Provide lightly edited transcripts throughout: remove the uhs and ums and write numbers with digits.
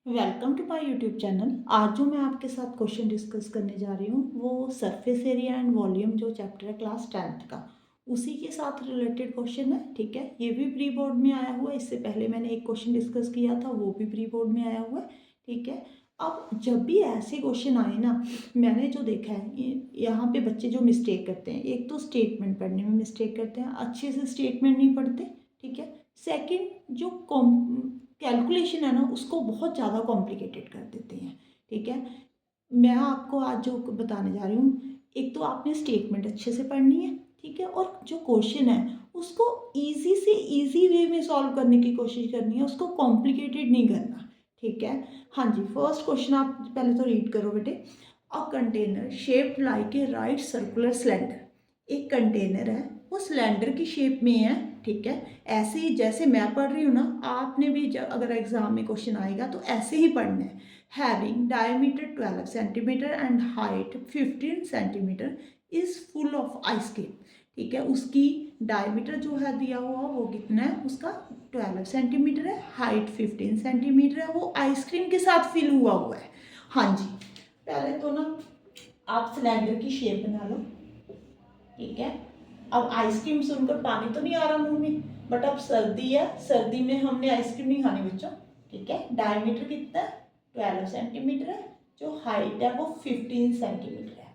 Welcome to my YouTube channel. आज जो मैं आपके साथ क्वेश्चन डिस्कस करने जा रही हूँ वो सरफेस एरिया एंड वॉल्यूम जो चैप्टर है क्लास 10th का, उसी के साथ रिलेटेड क्वेश्चन है। ठीक है, ये भी प्री बोर्ड में आया हुआ है। इससे पहले मैंने एक क्वेश्चन डिस्कस किया था, वो भी प्री बोर्ड में आया हुआ है। ठीक है, अब जब भी ऐसे क्वेश्चन आए ना, मैंने जो देखा है यहाँ पे बच्चे जो मिस्टेक करते हैं, एक तो स्टेटमेंट पढ़ने में मिस्टेक करते हैं, अच्छे से स्टेटमेंट नहीं पढ़ते। ठीक है, सेकंड जो कैलकुलेशन है ना, उसको बहुत ज़्यादा कॉम्प्लिकेटेड कर देते हैं। ठीक है, मैं आपको आज जो बताने जा रही हूँ, एक तो आपने स्टेटमेंट अच्छे से पढ़नी है। ठीक है, और जो क्वेश्चन है उसको इजी से इजी वे में सॉल्व करने की कोशिश करनी है, उसको कॉम्प्लिकेटेड नहीं करना। ठीक है, हाँ जी, फर्स्ट क्वेश्चन आप पहले तो रीड करो बेटे। A container shaped like a right circular cylinder. एक कंटेनर है, वो सिलेंडर की शेप में है। ठीक है, ऐसे ही जैसे मैं पढ़ रही हूँ ना, आपने भी जब अगर एग्जाम में क्वेश्चन आएगा तो ऐसे ही पढ़ना है। Having diameter 12 centimetre and height 15 centimetre is full of ice cream. ठीक है, उसकी डायमीटर जो है दिया हुआ वो कितना है, उसका 12 सेंटीमीटर है, हाइट 15 सेंटीमीटर है, वो आइसक्रीम के साथ फिल हुआ है। हाँ जी, पहले तो ना आप सिलेंडर की शेप बना लो। ठीक है, अब आइसक्रीम सुनकर पानी तो नहीं आ रहा मुंह में, बट अब सर्दी है, सर्दी में हमने आइसक्रीम नहीं खानी बच्चों। ठीक है, डायमीटर कितना है, 12 सेंटीमीटर है, जो हाइट है वो 15 सेंटीमीटर है।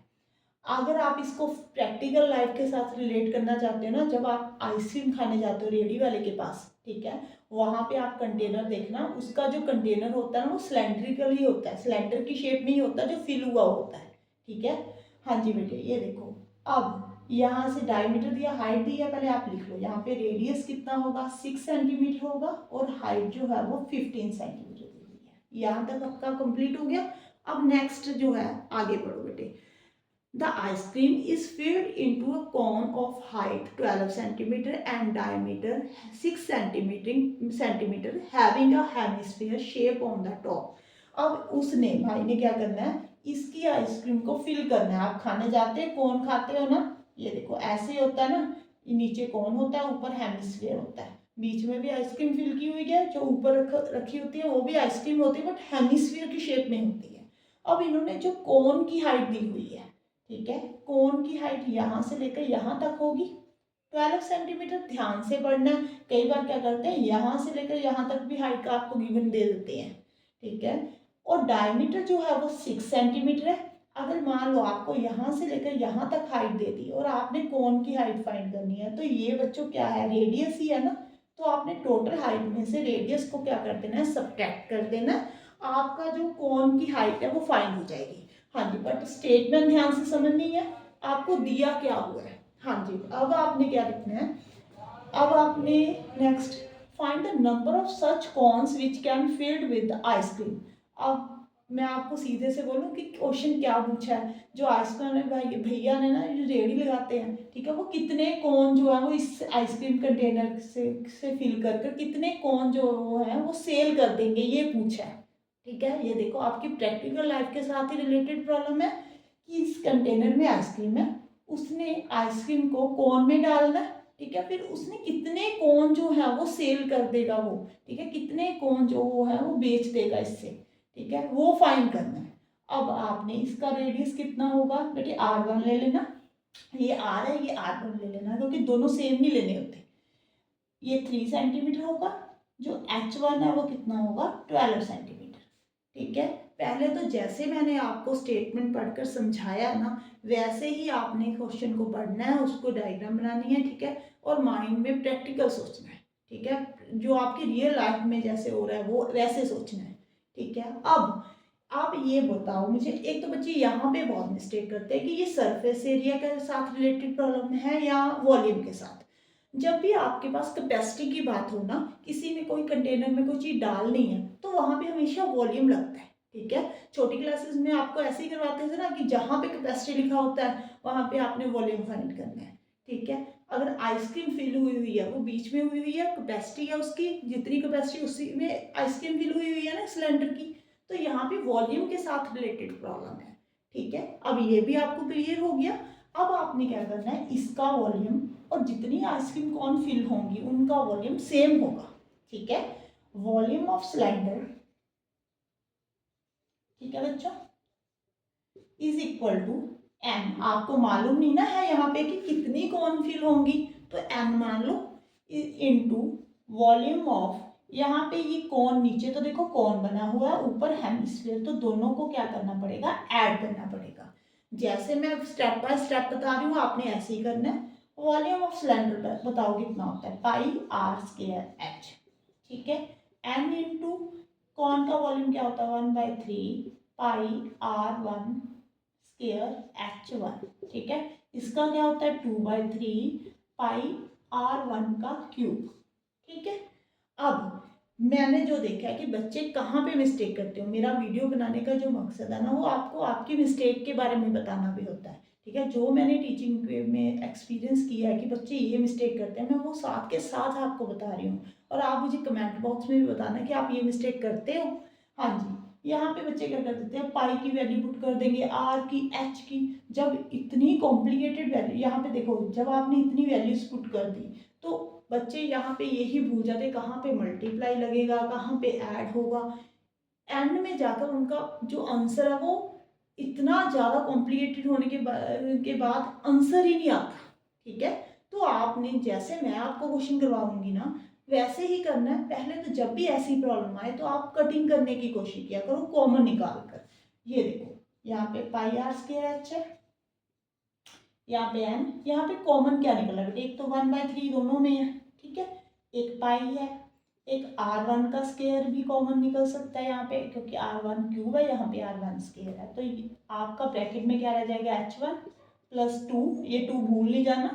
अगर आप इसको प्रैक्टिकल लाइफ के साथ रिलेट करना चाहते हो ना, जब आप आइसक्रीम खाने जाते हो रेडी वाले के पास, ठीक है, वहां पे आप कंटेनर देखना, उसका जो कंटेनर होता है ना वो सिलेंड्रिकल ही होता है, सिलेंडर की शेप नहीं होता जो फिल हुआ होता है। ठीक है, हाँ जी बेटे, ये देखो। अब यहाँ से डायमीटर दिया, हाइट दी है, पहले आप लिख लो। यहाँ पे रेडियस कितना होगा, 6 सेंटीमीटर होगा, और हाइट जो है वो 15 सेंटीमीटर दी हुई है। यहाँ तक आपका कंप्लीट हो गया। अब नेक्स्ट जो है, आगे बढ़ो बेटे। The ice cream is filled into a cone of height 12 centimeter and diameter 6 centimeter having a hemisphere shape on the top. अब उसने, भाई ने क्या करना है, इसकी आइसक्रीम को फिल करना है। आप खाने जाते हैं, कौन खाते हो ना, ये देखो ऐसे होता है ना, नीचे कौन होता है, ऊपर हेमिस्फीयर होता है, बीच में भी आइसक्रीम फिल की हुई है, जो ऊपर रखी होती है वो भी आइसक्रीम होती है, बट हेमिस्फीयर की शेप में होती है। अब इन्होंने जो कोन की हाइट दी हुई है, ठीक है, कोन की हाइट यहाँ से लेकर यहाँ तक होगी 12 सेंटीमीटर। ध्यान से पढ़ना है, कई बार क्या करते हैं, यहाँ से लेकर यहाँ तक भी हाइट का आपको गिवन दे देते हैं। ठीक है, और डायमीटर जो है वो 6 सेंटीमीटर है। अगर मान लो आपको यहाँ से लेकर यहाँ तक हाइट दे दी और आपने कोन की हाइट फाइंड करनी है, तो ये बच्चों क्या है, रेडियस ही है ना, तो आपने टोटल हाइट में से रेडियस को क्या कर देना है, सब्ट्रैक्ट कर देना है। आपका जो कोन की हाइट है वो फाइंड हो जाएगी। हाँ जी, बट स्टेटमेंट ध्यान से समझनी है, आपको दिया क्या हुआ है। हाँ जी, अब आपने क्या लिखना है, अब आपने next, find the number of such corns which can filled with ice cream. अब मैं आपको सीधे से बोलूं कि क्वेश्चन क्या पूछा है, जो आइसक्रीम भाई भैया ने ना जो रेडी लगाते हैं, ठीक है, वो कितने कौन जो है वो इस आइसक्रीम कंटेनर से फिल कर कितने कौन जो वो है वो सेल कर देंगे, ये पूछा है। ठीक है, ये देखो आपकी प्रैक्टिकल लाइफ के साथ ही रिलेटेड प्रॉब्लम है कि इस कंटेनर में आइसक्रीम है, उसने आइसक्रीम को कोन में डालना है। ठीक है, फिर उसने कितने कोन जो है वो सेल कर देगा वो, ठीक है, कितने कोन जो वो है वो बेच देगा इससे। ठीक है, वो फाइंड करना है। अब आपने इसका रेडियस कितना होगा बेटे, R1 ले लेना, ये R है, ये R1 ले लेना, क्योंकि दोनों सेम नहीं लेने होते। ये 3 सेंटीमीटर होगा, जो H1 है वो कितना होगा, 12 सेंटीमीटर। ठीक है, पहले तो जैसे मैंने आपको स्टेटमेंट पढ़कर समझाया ना, वैसे ही आपने क्वेश्चन को पढ़ना है, उसको डायग्राम बनानी है। ठीक है, और माइंड में प्रैक्टिकल सोचना है। ठीक है, जो आपकी रियल लाइफ में जैसे हो रहा है वो वैसे सोचना है। ठीक है, अब आप ये बताओ मुझे, एक तो बच्चे यहाँ पे बहुत मिस्टेक करते हैं कि ये सरफेस एरिया के साथ रिलेटेड प्रॉब्लम है या वॉल्यूम के साथ। जब भी आपके पास कैपेसिटी की बात हो ना, किसी में कोई कंटेनर में कोई चीज़ डालनी है, तो वहाँ पे हमेशा वॉल्यूम लगता है। ठीक है, छोटी क्लासेस में आपको ऐसे ही करवाते थे ना कि जहाँ पे कैपेसिटी लिखा होता है वहाँ पे आपने वॉल्यूम फाइंड करना है। ठीक है, अगर आइसक्रीम फिल हुई हुई है, वो बीच में हुई हुई है, कैपेसिटी है उसकी जितनी कैपेसिटी उसी में आइसक्रीम फिल हुई हुई है ना सिलेंडर की, तो यहाँ पे वॉल्यूम के साथ रिलेटेड प्रॉब्लम है। ठीक है, अब ये भी आपको क्लियर हो गया। अब आपने क्या करना है, इसका वॉल्यूम और जितनी आइसक्रीम कॉर्न फिल होंगी उनका वॉल्यूम सेम होगा। ठीक है, वॉल्यूम ऑफ सिलेंडर ठीक है बच्चों, इज इक्वल टू एन। आपको मालूम नहीं ना है यहाँ पे कि कितनी कौन फिल होंगी, तो एन मान लो इनटू वॉल्यूम ऑफ, यहाँ पे ये कौन, नीचे तो देखो कौन बना हुआ है, ऊपर हेमिस्फीयर, तो दोनों को क्या करना पड़ेगा, ऐड करना पड़ेगा। जैसे मैं स्टेप बाय स्टेप बता रही हूँ आपने ऐसे ही करना है। वॉल्यूम ऑफ सिलेंडर बताओ कितना होता है, पाई आर स्क्वायर एच, ठीक है। एन इंटू कौन का वॉल्यूम क्या होता है, 1/3 पाई R1 स्क्वायर H1, ठीक है। इसका क्या होता है 2/3 पाई R1 का क्यूब, ठीक है। अब मैंने जो देखा है कि बच्चे कहाँ पे मिस्टेक करते हो, मेरा वीडियो बनाने का जो मकसद है ना, वो आपको आपकी मिस्टेक के बारे में बताना भी होता है, ठीक है। जो मैंने टीचिंग में एक्सपीरियंस किया है कि बच्चे ये मिस्टेक करते हैं, मैं वो साथ के साथ आपको बता रही हूँ, और आप मुझे कमेंट बॉक्स में भी बताना कि आप ये मिस्टेक करते हो। हाँ जी, यहाँ पे बच्चे क्या कर देते हैं, पाई की वैल्यू पुट कर देंगे, आर की, एच की। जब इतनी कॉम्प्लिकेटेड वैल्यू, यहाँ पे देखो जब आपने इतनी वैल्यूज पुट कर दी, तो बच्चे यहाँ पे यही भूल जाते कहाँ पे मल्टीप्लाई लगेगा, कहाँ पे ऐड होगा। एंड में जाकर उनका जो आंसर है वो इतना ज़्यादा कॉम्प्लिकेटेड होने के बाद आंसर ही नहीं आता, ठीक है। तो आपने जैसे मैं आपको क्वेश्चन करवाऊंगी ना, वैसे ही करना है। पहले तो जब भी ऐसी प्रॉब्लम आए तो आप कटिंग करने की कोशिश किया करो कॉमन निकाल कर। ये देखो यहाँ पे पाई आर स्क्वायर एच है, यहाँ पे एन, यहाँ पे कॉमन क्या निकला बेटे, एक तो 1/3 दोनों में है, ठीक है। एक पाई है, एक R1 का स्क्वायर भी कॉमन निकल सकता है यहाँ पे, क्योंकि R1 क्यूब है, यहाँ पे R1 स्क्वायर है, तो आपका ब्रैकेट में क्या रह जाएगा, H1 प्लस 2, ये 2 भूल नहीं जाना,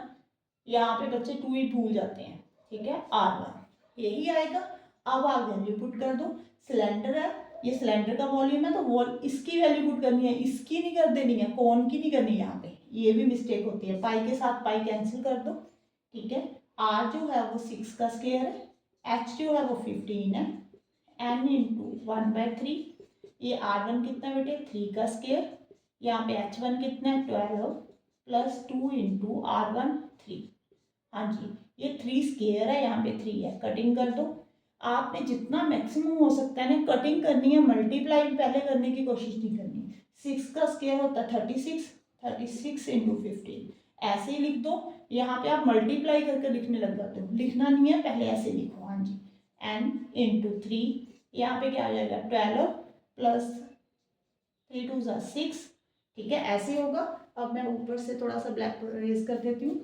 यहाँ पे बच्चे 2 ही भूल जाते हैं, ठीक है। R1 यही आएगा। अब आप वैल्यू पुट कर दो, सिलेंडर है, ये सिलेंडर का वॉल्यूम है, तो वॉल इसकी वैल्यू पुट करनी है, इसकी नहीं कर देनी है, कौन की नहीं करनी है। यहाँ पे ये भी मिस्टेक होती है, पाई के साथ पाई कैंसिल कर दो, ठीक है। आर जो है वो 6 का स्क्वायर है, एच जो है वो 15 है, एन इंटू 1/3, ये R1 कितना है बेटे 3 का स्क्वायर, यहाँ पे H1 कितना है 12 प्लस 2 इंटू R1 3। हाँ जी, ये 3 स्क्वायर है, यहाँ पे 3 है, कटिंग कर दो। आपने जितना मैक्सिमम हो सकता है ना कटिंग करनी है, मल्टीप्लाई पहले करने की कोशिश नहीं करनी। 6 का स्क्वायर होता है 36, 36 इंटू 15 ऐसे ही लिख दो। यहाँ पे आप मल्टीप्लाई करके लिखने लग जाते हो, लिखना नहीं है, पहले ऐसे लिखो। हाँ जी, n इंटू 3, यहाँ पे क्या आ जाएगा 12 प्लस 3 2 6, ठीक है, ऐसे होगा। अब मैं ऊपर से थोड़ा सा ब्लैक रेज कर देती हूँ,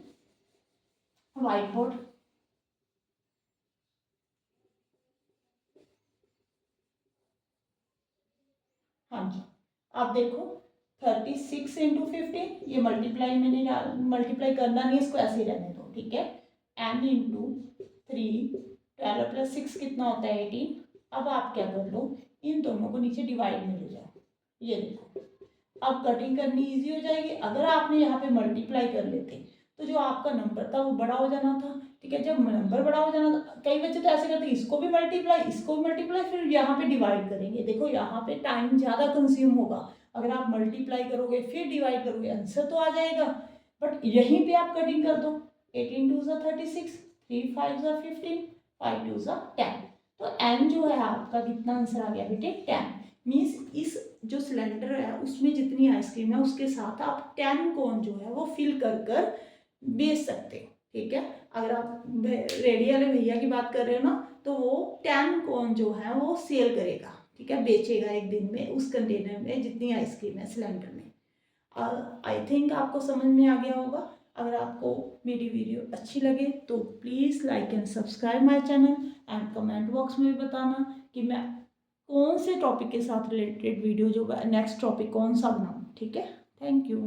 व्हाइट बोर्ड। हाँ जी, आप देखो 36 इंटू 15, ये मल्टीप्लाई मैंने मल्टीप्लाई करना नहीं, इसको ऐसे ही रहने दो, ठीक है। n इंटू 3, 12 प्लस 6 कितना होता है 18। अब आप क्या कर लो, इन दोनों को नीचे डिवाइड में ले जाओ, ये देखो अब कटिंग करनी इजी हो जाएगी। अगर आपने यहाँ पे मल्टीप्लाई कर लेते तो जो आपका नंबर था वो बड़ा हो जाना था, ठीक है। जब नंबर बड़ा हो जाना था, कई बच्चे तो ऐसे करते हैं इसको भी मल्टीप्लाई, इसको भी मल्टीप्लाई, फिर यहाँ पे डिवाइड करेंगे। देखो यहाँ पे टाइम ज़्यादा कंज्यूम होगा, अगर आप मल्टीप्लाई करोगे फिर डिवाइड करोगे आंसर तो आ जाएगा, बट यहीं पे आप कटिंग कर दो। 18 2 36, 3 5 15, 5 2 10, तो n जो है आपका कितना आंसर आ गया बेटे 10। मीन्स इस जो सिलेंडर है उसमें जितनी आइसक्रीम है उसके साथ आप 10 कोन जो है वो फिल कर कर बेच सकते हो, ठीक है। अगर आप रेडी वाले भैया की बात कर रहे हो ना, तो वो 10 कोन जो है वो सेल करेगा, ठीक है, बेचेगा एक दिन में उस कंटेनर में जितनी आइसक्रीम है सिलेंडर में। आई थिंक आपको समझ में आ गया होगा। अगर आपको मेरी वीडियो अच्छी लगे तो please like and subscribe my channel, and comment box में भी बताना कि मैं कौन से टॉपिक के साथ रिलेटेड वीडियो जो नेक्स्ट टॉपिक कौन सा बनाऊँ, ठीक है। Thank you.